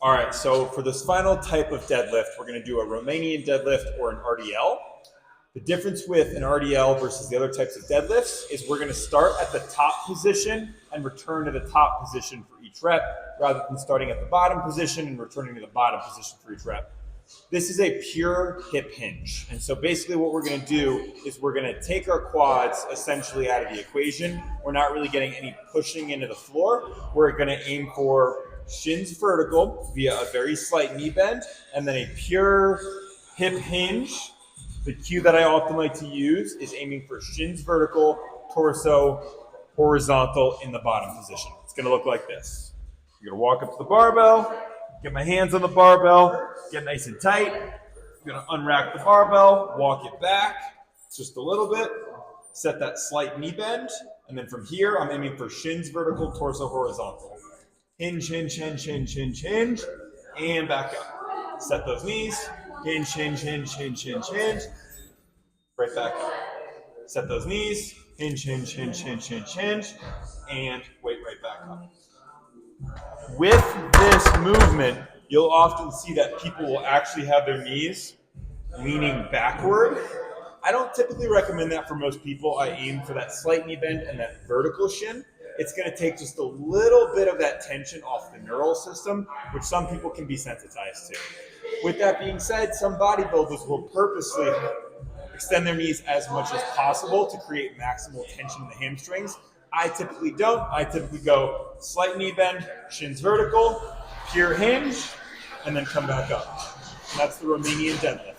All right, so for this final type of deadlift, we're going to do a Romanian deadlift or an RDL. The difference with an RDL versus the other types of deadlifts is we're going to start at the top position and return to the top position for each rep, rather than starting at the bottom position and returning to the bottom position for each rep. This is a pure hip hinge. And so basically what we're going to do is we're going to take our quads essentially out of the equation. We're not really getting any pushing into the floor. We're going to aim for shins vertical via a very slight knee bend, and then a pure hip hinge. The cue that I often like to use is aiming for shins vertical, torso horizontal in the bottom position. It's going to look like this. You're going to walk up to the barbell, get my hands on the barbell, get nice and tight. I'm going to unrack the barbell, walk it back just a little bit, set that slight knee bend, and then from here, I'm aiming for shins vertical, torso horizontal. Hinge, hinge, hinge, hinge, hinge, hinge, and back up. Set those knees, hinge, hinge, hinge, hinge, hinge, hinge, right back up. Set those knees, hinge, hinge, hinge, hinge, hinge, hinge, and wait right back up. With this movement, you'll often see that people will actually have their knees leaning backward. I don't typically recommend that for most people. I aim for that slight knee bend and that vertical shin. It's going to take just a little bit of that tension off the neural system, which some people can be sensitized to. With that being said, some bodybuilders will purposely extend their knees as much as possible to create maximal tension in the hamstrings. I typically don't. I typically go slight knee bend, shins vertical, pure hinge, and then come back up. And that's the Romanian deadlift.